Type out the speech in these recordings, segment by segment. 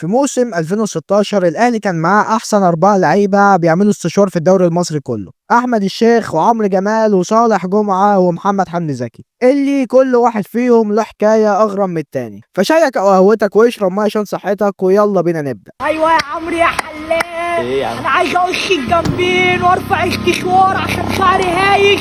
في موسم 2016 الاهلي كان معاه احسن 4 لعيبه بيعملوا استشوار في الدوري المصري كله: احمد الشيخ وعمرو جمال وصالح جمعه ومحمد حمدي زكي، اللي كل واحد فيهم له حكايه اغرب من التاني. فشايك او قهوتك واشرب ميه عشان صحتك، ويلا بينا نبدا. ايوه يا عمرو يا حلاق. ايه يا عم؟ انا عايز اقص الجنبين وارفع استشوار عشان شعري هايش.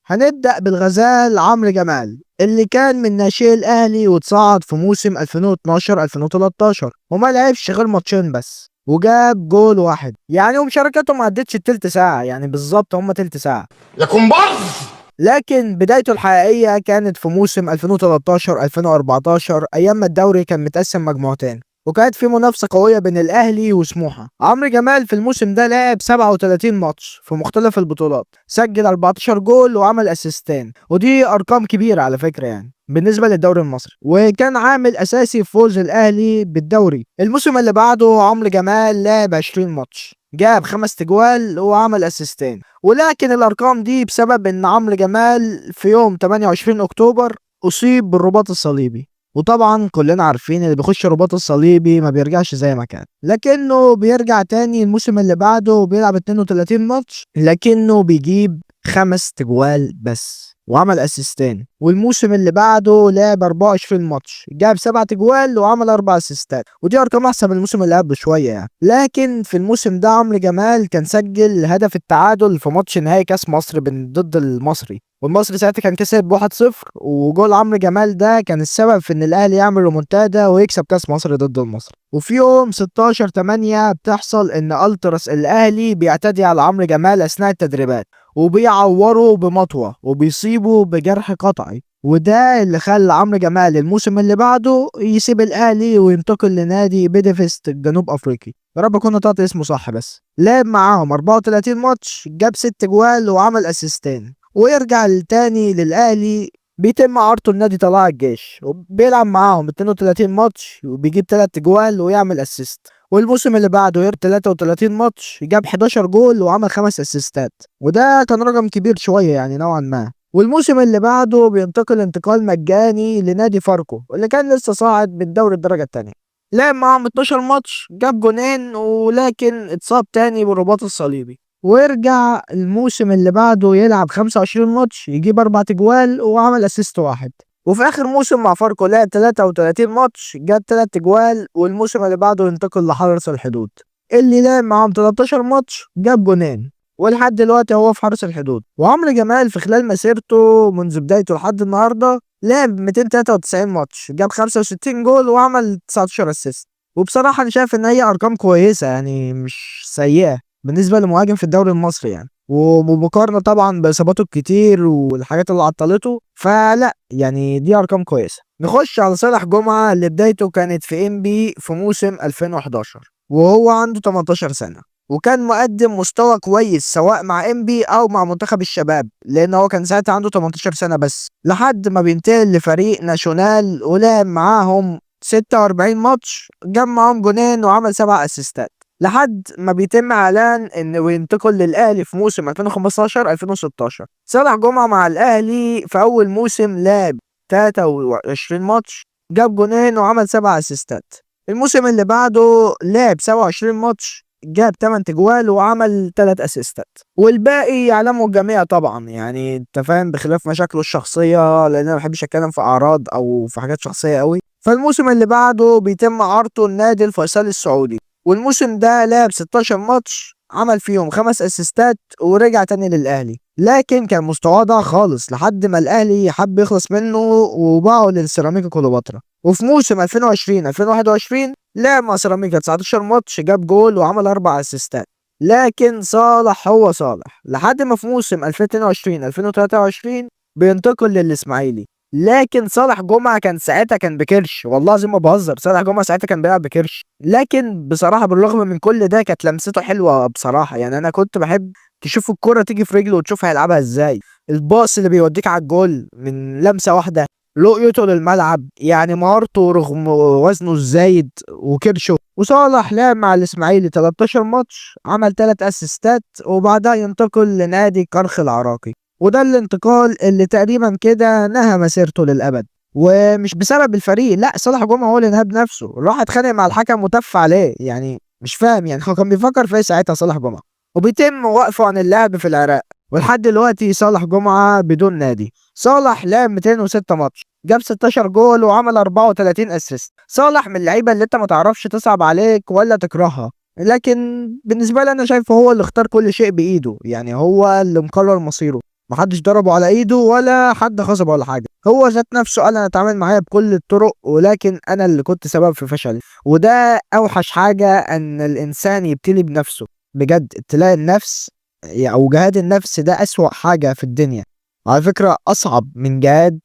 هنبدأ بالغزال عمرو جمال، اللي كان من ناشئي الأهلي وتصعد في موسم 2012-2013 وما لعبش غير ماتشين بس وجاب جول واحد، يعني ومشاركته ما عدتش التلت ساعة، يعني بالظبط هما تلت ساعة. يا كومبارس. لكن بدايته الحقيقية كانت في موسم 2013-2014 أيام ما الدوري كان متقسم مجموعتين وكانت في منافسة قوية بين الأهلي وسموحة. عمرو جمال في الموسم ده لعب 37 ماتش في مختلف البطولات، سجل 14 جول وعمل اسيستين، ودي أرقام كبيرة على فكرة يعني بالنسبة للدوري المصري، وكان عامل أساسي في فوز الأهلي بالدوري. الموسم اللي بعده عمرو جمال لعب 20 ماتش، جاب 5 تجوال وعمل اسيستين. ولكن الارقام دي بسبب ان عمرو جمال في يوم 28 اكتوبر اصيب بالرباط الصليبي، وطبعا كلنا عارفين اللي بيخش الرباط الصليبي ما بيرجعش زي ما كان، لكنه بيرجع تاني الموسم اللي بعده وبيلعب 32 ماتش، لكنه بيجيب 5 تجوال بس وعمل اسيستين. والموسم اللي بعده لعب 24 ماتش، جاب 7 تجوال وعمل 4 اسيستات، ودي ارقام احسن من الموسم اللي قبله شويه يعني. لكن في الموسم ده عمرو جمال كان سجل هدف التعادل في ماتش نهائي كاس مصر ضد المصري، والمصري ساعتها كان كسب 1-0، وجول عمرو جمال ده كان السبب في ان الاهلي يعمل ريمونتادا ويكسب كاس مصر ضد المصري. وفي يوم 16/8 بتحصل ان التراس الاهلي بيعتدي على عمرو جمال اثناء التدريبات وبيعوره بمطوه وبيصيبه بجرح قطعي، وده اللي خلى عمرو جمال الموسم اللي بعده يسيب الاهلي وينتقل لنادي بيدفست الجنوب افريقي. يا رب اكون نطقت اسمه صح. بس لعب معاهم 34 ماتش، جاب 6 جوال وعمل اسيستين، ويرجع تاني للاهلي. بيتم عرضه لنادي طلائع الجيش وبيلعب معاهم 32 ماتش وبيجيب 3 جوال ويعمل اسيست. والموسم اللي بعده 33 ماتش، جاب 11 جول وعمل 5 اسيستات، وده كان رقم كبير شويه يعني نوعا ما. والموسم اللي بعده بينتقل انتقال مجاني لنادي فاركو اللي كان لسه صاعد من دوري الدرجه الثانيه. لعب معاهم 12 ماتش، جاب جونين، ولكن اتصاب تاني بالرباط الصليبي، ويرجع الموسم اللي بعده يلعب 25 ماتش، يجيب 4 تجوال وعمل اسيست واحد. وفي اخر موسم مع فاركو لعب 33 ماتش، جاب 3 تجوال، والموسم اللي بعده ينتقل لحرس الحدود اللي لعب معاهم 13 ماتش، جاب جونين، ولحد دلوقتي هو في حرس الحدود. وعمرو جمال في خلال مسيرته منذ بدايته لحد النهارده لعب 293 ماتش، جاب 65 جول وعمل 19 اسيست. وبصراحة أنا شايف إن هي أرقام كويسة يعني مش سيئة بالنسبة لمهاجم في الدوري المصري يعني، ومقارنة طبعا بإصاباته الكتير والحاجات اللي عطلته، فلا يعني دي أرقام كويسة. نخش على صالح جمعة اللي بدايته كانت في إنبي في موسم 2011 وهو عنده 18 سنة، وكان مقدم مستوى كويس سواء مع انبي او مع منتخب الشباب، لان هو كان ساعتها عنده 18 سنة بس، لحد ما بينتقل لفريق ناشونال ولعب معاهم 46 ماتش، جاب معاهم جونين وعمل 7 اسيستات، لحد ما بيتم اعلان انه ينتقل للاهلي في موسم 2015-2016. صالح جمعة مع الاهلي في اول موسم لعب 23 ماتش، جاب جونين وعمل 7 اسيستات. الموسم اللي بعده لعب 27 ماتش، جاب 8 تجوال وعمل 3 اسيستات، والباقي يعلمه الجميع طبعا يعني انت فاهم، بخلاف مشاكله الشخصيه، لان انا ما بحبش اتكلم في اعراض او في حاجات شخصيه قوي. فالموسم اللي بعده بيتم عرضه النادي الفيصلي السعودي، والموسم ده لعب 16 ماتش، عمل فيهم 5 اسيستات ورجع تاني للاهلي، لكن كان مستواه ضاع خالص لحد ما الاهلي حب يخلص منه وباعه للسيراميكا كليوباترا. وفي موسم 2020-2021 لعب مع سيراميكا 19 ماتش، جاب جول وعمل 4 اسيستات. لكن صالح هو صالح لحد ما في موسم 2022-2023 بينتقل للإسماعيلي. لكن صالح جمعة كان ساعتها كان بكرش، والله زي ما بهزر، صالح جمعة ساعتها كان بيلعب بكرش، لكن بصراحة بالرغم من كل ده كانت لمسته حلوة بصراحة، يعني أنا كنت بحب تشوف الكرة تيجي في رجله وتشوف هيلعبها ازاي، الباص اللي بيوديك على الجول من لمسة واحدة، رؤيته للملعب، يعني مهارته رغم وزنه الزايد وكرشه. وصالح لعب مع الاسماعيلي 13 ماتش، عمل 3 اسيستات، وبعدها ينتقل لنادي كرخ العراقي، وده الانتقال اللي تقريبا كده نهى مسيرته للأبد. ومش بسبب الفريق، لا صالح جمعة هو اللي نهب نفسه، راح اتخانق مع الحكم وتف عليه، يعني مش فاهم يعني هو كان بيفكر في ايه ساعتها صالح جمعة. وبيتم وقفه عن اللعب في العراق. ولحد دلوقتي صالح جمعة بدون نادي. صالح لعب 206 ماتش، جاب 16 جول وعمل 34 اسيست. صالح من اللعيبه اللي انت ما تعرفش تصعب عليك ولا تكرهها، لكن بالنسبه لي انا شايفه هو اللي اختار كل شيء بايده، يعني هو اللي مقرر مصيره. محدش ضربه على ايده ولا حد غصبه ولا حاجه، هو ذات نفسه قال انا اتعامل معايا بكل الطرق، ولكن انا اللي كنت سبب في فشلي. وده اوحش حاجه، ان الانسان يبتلي بنفسه. بجد ابتلاء النفس او جهاد النفس ده اسوأ حاجه في الدنيا. على فكره اصعب من جهاد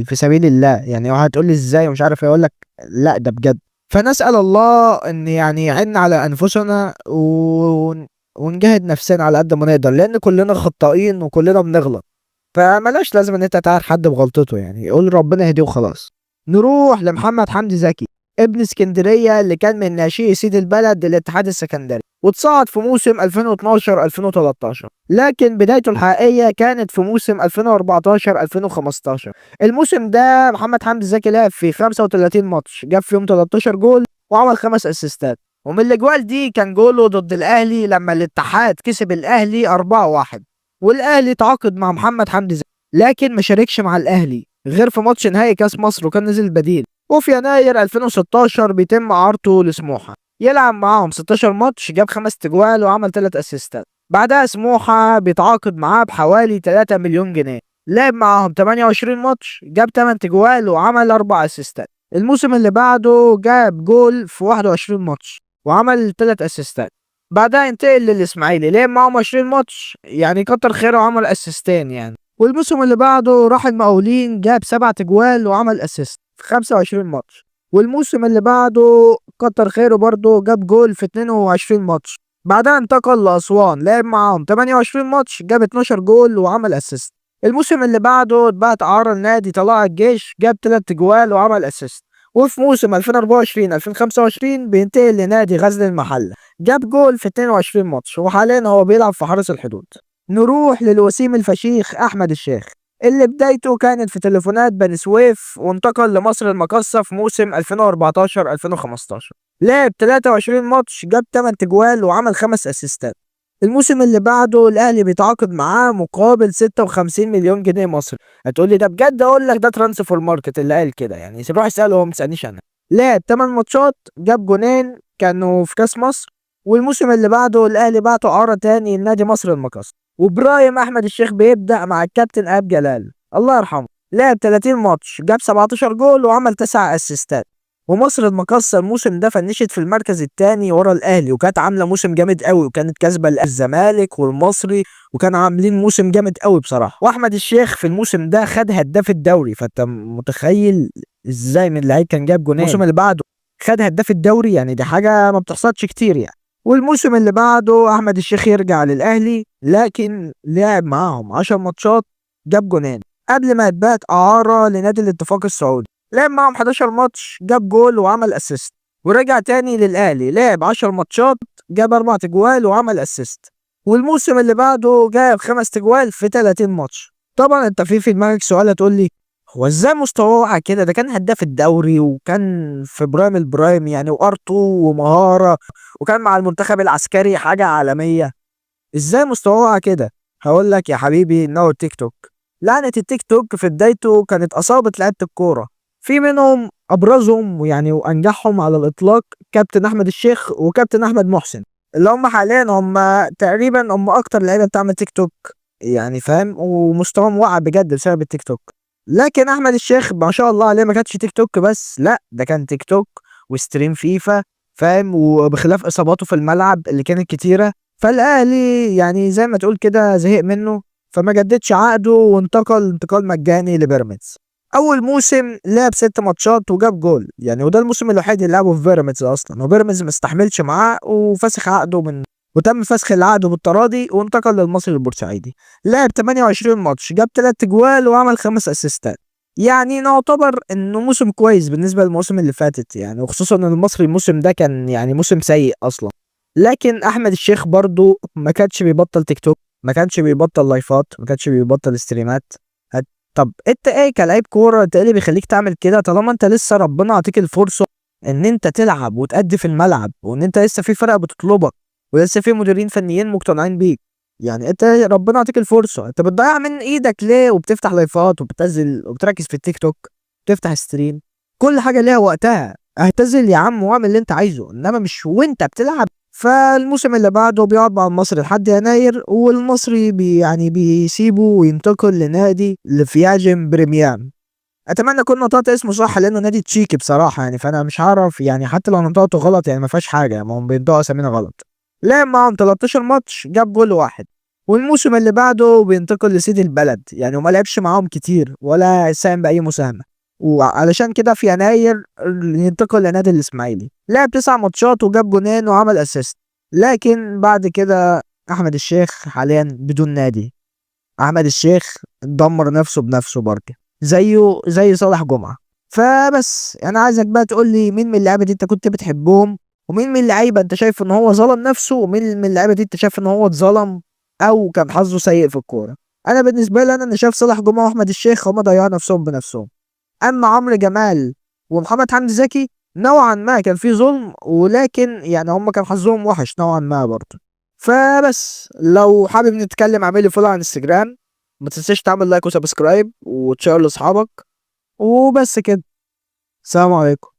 في سبيل الله. يعني هتقول لي ازاي ومش عارف اقول لك، لا ده بجد. فنسأل الله ان يعني يعين على انفسنا ونجاهد نفسنا على قد ما نقدر، لان كلنا خطائين وكلنا بنغلط. فملاش لازم ان انت تعار حد بغلطته، يعني قول ربنا يهديه وخلاص. نروح لمحمد حمدي زكي، ابن اسكندريه اللي كان من ناشئي سيد البلد الاتحاد السكندري، وتصعد في موسم 2012 2013، لكن بدايته الحقيقيه كانت في موسم 2014 2015. الموسم ده محمد حمدي زكي لعب فيه 35 ماتش، جاب فيهم 13 جول وعمل 5 اسيستات. ومن الاجوال دي كان جوله ضد الاهلي لما الاتحاد كسب الاهلي 4-1. والاهلي تعاقد مع محمد حمدي زكي، لكن ما شاركش مع الاهلي غير في ماتش نهائي كاس مصر وكان نزل بديل. وفي يناير 2016 بيتم عرضه لسموحه، يلعب معاهم 16 ماتش، جاب 5 تجوال وعمل 3 اسيستات. بعدها سموحه بيتعاقد معاه بحوالي 3 مليون جنيه، لعب معاهم 28 ماتش، جاب 8 تجوال وعمل 4 اسيستات. الموسم اللي بعده جاب جول في 21 ماتش وعمل 3 اسيستات. بعدها انتقل للاسماعيلي، لعب معاهم 20 ماتش، يعني كتر خيره وعمل اسيستين يعني. والموسم اللي بعده راح المقاولين، جاب 7 تجوال وعمل اسيست في 25 ماتش. والموسم اللي بعده كتر خيره برضه، جاب جول في 22 ماتش. بعدها انتقل لأسوان، لعب معاهم 28 ماتش، جاب 12 جول وعمل اسيست. الموسم اللي بعده اتباع اعاره لنادي طلائع الجيش، جاب 3 تجوال وعمل اسيست. وفي موسم 2024 2025 بينتقل لنادي غزل المحله، جاب جول في 22 ماتش، وحاليا هو بيلعب في حرس الحدود. نروح للوسيم الفشيخ احمد الشيخ، اللي بدايته كانت في تليفونات بني سويف، وانتقل لمصر المقاصة في موسم 2014 2015. لعب 23 ماتش، جاب 8 تجوال وعمل 5 اسيستات. الموسم اللي بعده الاهلي بيتعاقد معاه مقابل 56 مليون جنيه مصري. هتقول لي ده بجد؟ اقول لك ده ترانسفير ماركت اللي قال كده، يعني روح اساله، هو ما تسالنيش انا. لعب 8 ماتشات، جاب جونين كانوا في كاس مصر. والموسم اللي بعده الاهلي بعته اعاره تاني لنادي مصر المقاصة. وابراهيم احمد الشيخ بيبدا مع الكابتن ايهاب جلال الله يرحمه، لعب 30 ماتش، جاب 17 جول وعمل 9 اسيستات. ومصر المقاصة الموسم ده فنشت في المركز الثاني ورا الاهلي، وكانت عامله موسم جامد قوي، وكانت كاسبه الزمالك والمصري، وكانوا عاملين موسم جامد قوي بصراحه. واحمد الشيخ في الموسم ده خد هداف الدوري، فانت متخيل ازاي من اللعيب كان جاب جونين. الموسم اللي بعده خد هداف الدوري، يعني دي حاجه ما بتحصلش كتير يعني. والموسم اللي بعده احمد الشيخ يرجع للاهلي، لكن لعب معاهم 10 ماتشات، جاب جونين قبل ما يتبعت اعاره لنادي الاتفاق السعودي. لعب معاهم 11 ماتش، جاب جول وعمل اسيست. ورجع تاني للاهلي، لعب 10 ماتشات، جاب 4 تجوال وعمل اسيست. والموسم اللي بعده جاب 5 تجوال في 30 ماتش. طبعا انت في دماغك سؤال، هتقول لي هو ازاي مستواه وقع كده؟ ده كان هداف الدوري وكان في برايم البرايم يعني، وارتو ومهاره، وكان مع المنتخب العسكري حاجه عالميه. ازاي مستواه وقع كده؟ هقول لك يا حبيبي، انه التيك توك. لعنه التيك توك في بدايته كانت اصابت لعيبه الكوره، في منهم ابرزهم يعني وانجحهم على الاطلاق كابتن احمد الشيخ وكابتن احمد محسن، اللي هم حاليا هم تقريبا هم اكتر لعيبه بتعمل تيك توك، يعني فاهم، ومستواهم وقع بجد بسبب التيك توك. لكن احمد الشيخ ما شاء الله عليه ما كانش تيك توك بس، لا ده كان تيك توك وستريم فيفا، فاهم، وبخلاف اصاباته في الملعب اللي كانت كتيره. فالاهلي يعني زي ما تقول كده زهق منه، فما جددش عقده وانتقل انتقال مجاني لبيراميدز. اول موسم لعب 6 ماتشات وجاب جول يعني، وده الموسم الوحيد اللي لعبه في بيراميدز اصلا، وبيراميدز ما استحملش معاه وفسخ عقده وتم فسخ العقد بالتراضي، وانتقل للمصري البورسعيدي. لعب 28 ماتش، جاب 3 جوال وعمل 5 اسيستات. يعني نعتبر انه موسم كويس بالنسبه للموسم اللي فاتت يعني، وخصوصا ان المصري الموسم ده كان يعني موسم سيء اصلا. لكن احمد الشيخ برضو ما كانش بيبطل تيك توك، ما كانش بيبطل لايفات، ما كانش بيبطل ستريمات. طب انت ايه كلاعب كوره، انت ايه اللي بيخليك تعمل كده طالما انت لسه ربنا عطيك الفرصه ان انت تلعب وتأدي في الملعب، وان انت لسه في فرق بتطلبك، ولسه في مديرين فنيين مقتنعين بيك. يعني انت ربنا عطيك الفرصه، انت بتضيع من ايدك ليه؟ وبتفتح لايفات وبتنزل وبتركز في التيك توك، بتفتح ستريم. كل حاجه ليها وقتها، اعتزل يا عم واعمل اللي انت عايزه، انما مش وانت بتلعب. فالموسم اللي بعده بيقعد مع المصري لحد يناير، والمصري يعني بيسيبه وينتقل لنادي لفياجم بريميام. اتمنى اكون نطقت اسمه صح لانه نادي تشيكي بصراحه يعني، فانا مش هعرف يعني، حتى لو نطقته غلط يعني ما فيهاش حاجه، ما هم بينطقوا اسامينا غلط. لعب معاهم 13 ماتش، جاب جول واحد. والموسم اللي بعده بينتقل لسيد البلد يعني، وما لعبش معاهم كتير ولا ساهم باي مساهمه. وعلشان كده في يناير ينتقل لنادي الاسماعيلي، لعب 9 ماتشات وجاب جونين وعمل اسيست. لكن بعد كده احمد الشيخ حاليا بدون نادي. احمد الشيخ دمر نفسه بنفسه برضه، زيه زي صالح جمعة. فبس انا عايزك بقى تقول لي مين من اللعيبه دي انت كنت بتحبهم، ومين من اللعيبه انت شايف ان هو ظلم نفسه، ومين من اللعيبه دي انت شايف ان هو اتظلم او كان حظه سيء في الكوره. انا بالنسبه لي انا شايف صالح جمعة واحمد الشيخ هما ضيعوا نفسهم بنفسهم. اما عمرو جمال ومحمد حمدي زكي نوعا ما كان في ظلم، ولكن يعني هما كان حظهم وحش نوعا ما برضه. فبس لو حابب نتكلم اعمل لي فولو على انستجرام، ما تنساش تعمل لايك وسبسكرايب وتشير لاصحابك، وبس كده. سلام عليكم.